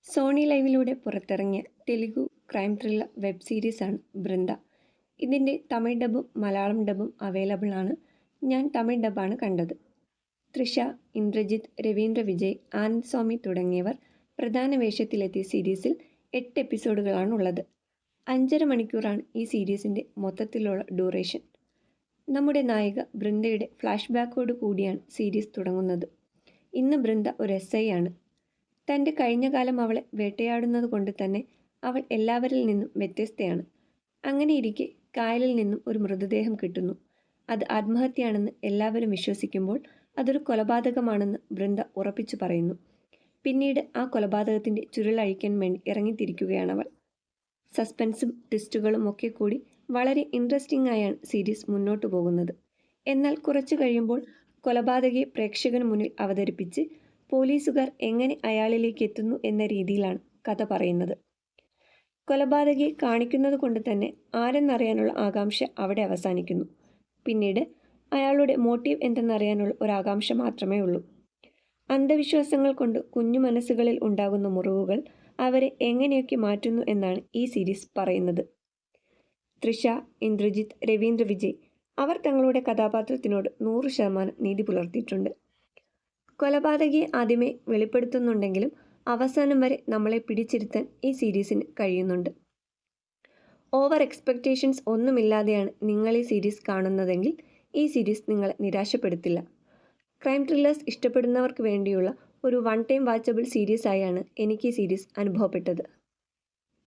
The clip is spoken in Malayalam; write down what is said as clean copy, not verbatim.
സോണി ലൈവിലൂടെ പുറത്തിറങ്ങിയ തെലുഗു ക്രൈം ത്രില്ലർ വെബ് സീരീസാണ് ബൃന്ദ. ഇതിൻ്റെ തമിഴ് ഡബും മലയാളം ഡബും അവൈലബിൾ ആണ്. ഞാൻ തമിഴ് ഡബ്ബാണ് കണ്ടത്. തൃഷ, ഇന്ദ്രജിത്ത്, രവീന്ദ്ര വിജയ്, ആനന്ദ് സ്വാമി തുടങ്ങിയവർ പ്രധാന വേഷത്തിലെത്തിയ സീരീസിൽ 8 എപ്പിസോഡുകളാണുള്ളത്. 5.5 മണിക്കൂറാണ് ഈ സീരീസിൻ്റെ മൊത്തത്തിലുള്ള ഡ്യൂറേഷൻ. നമ്മുടെ നായിക ബൃന്ദയുടെ ഫ്ലാഷ് ബാക്കോട് കൂടിയാണ് സീരീസ് തുടങ്ങുന്നത്. ഇന്ന് ബൃന്ദ ഒരു SI ആണ്. തൻ്റെ കഴിഞ്ഞ കാലം അവളെ വേട്ടയാടുന്നത് കൊണ്ട് തന്നെ അവൾ എല്ലാവരിൽ നിന്നും വ്യത്യസ്തയാണ്. അങ്ങനെയിരിക്കെ കായലിൽ നിന്നും ഒരു മൃതദേഹം കിട്ടുന്നു. അത് ആത്മഹത്യയാണെന്ന് എല്ലാവരും വിശ്വസിക്കുമ്പോൾ അതൊരു കൊലപാതകമാണെന്ന് ബൃന്ദ ഉറപ്പിച്ചു പറയുന്നു. പിന്നീട് ആ കൊലപാതകത്തിൻ്റെ ചുരുളഴിക്കാൻ വേണ്ടി ഇറങ്ങിത്തിരിക്കുകയാണവൾ. സസ്പെൻസും ട്വിസ്റ്റുകളും ഒക്കെ കൂടി വളരെ ഇൻട്രസ്റ്റിംഗ് ആയാണ് സീരീസ് മുന്നോട്ടു പോകുന്നത്. എന്നാൽ കുറച്ചു കഴിയുമ്പോൾ കൊലപാതകയെ പ്രേക്ഷകന് മുന്നിൽ അവതരിപ്പിച്ച് പോലീസുകാർ എങ്ങനെ അയാളിലേക്ക് എത്തുന്നു എന്ന രീതിയിലാണ് കഥ പറയുന്നത്. കൊലപാതകയെ കാണിക്കുന്നത് കൊണ്ട് തന്നെ ആരെന്നറിയാനുള്ള ആകാംക്ഷ അവിടെ അവസാനിക്കുന്നു. പിന്നീട് അയാളുടെ മോട്ടീവ് എന്തെന്നറിയാനുള്ള ഒരാകാംക്ഷ മാത്രമേ ഉള്ളൂ. അന്ധവിശ്വാസങ്ങൾ കൊണ്ട് കുഞ്ഞു മനസ്സുകളിൽ ഉണ്ടാകുന്ന മുറിവുകൾ അവരെ എങ്ങനെയൊക്കെ മാറ്റുന്നു എന്നാണ് ഈ സീരീസ് പറയുന്നത്. തൃഷ, ഇന്ദ്രജിത്ത്, രവീന്ദ്ര വിജയ് അവർ തങ്ങളുടെ കഥാപാത്രത്തിനോട് 100% നീതി പുലർത്തിയിട്ടുണ്ട്. കൊലപാതകയെ ആദ്യമേ വെളിപ്പെടുത്തുന്നുണ്ടെങ്കിലും അവസാനം വരെ നമ്മളെ പിടിച്ചിരുത്താൻ ഈ സീരീസിന് കഴിയുന്നുണ്ട്. ഓവർ എക്സ്പെക്റ്റേഷൻസ് ഒന്നുമില്ലാതെയാണ് നിങ്ങൾ ഈ സീരീസ് കാണുന്നതെങ്കിൽ ഈ സീരീസ് നിങ്ങളെ നിരാശപ്പെടുത്തില്ല. ക്രൈം ത്രില്ലേഴ്സ് ഇഷ്ടപ്പെടുന്നവർക്ക് വേണ്ടിയുള്ള ഒരു വൺ ടൈം വാച്ചബിൾ സീരീസ് ആയാണ് എനിക്ക് ഈ സീരീസ് അനുഭവപ്പെട്ടത്.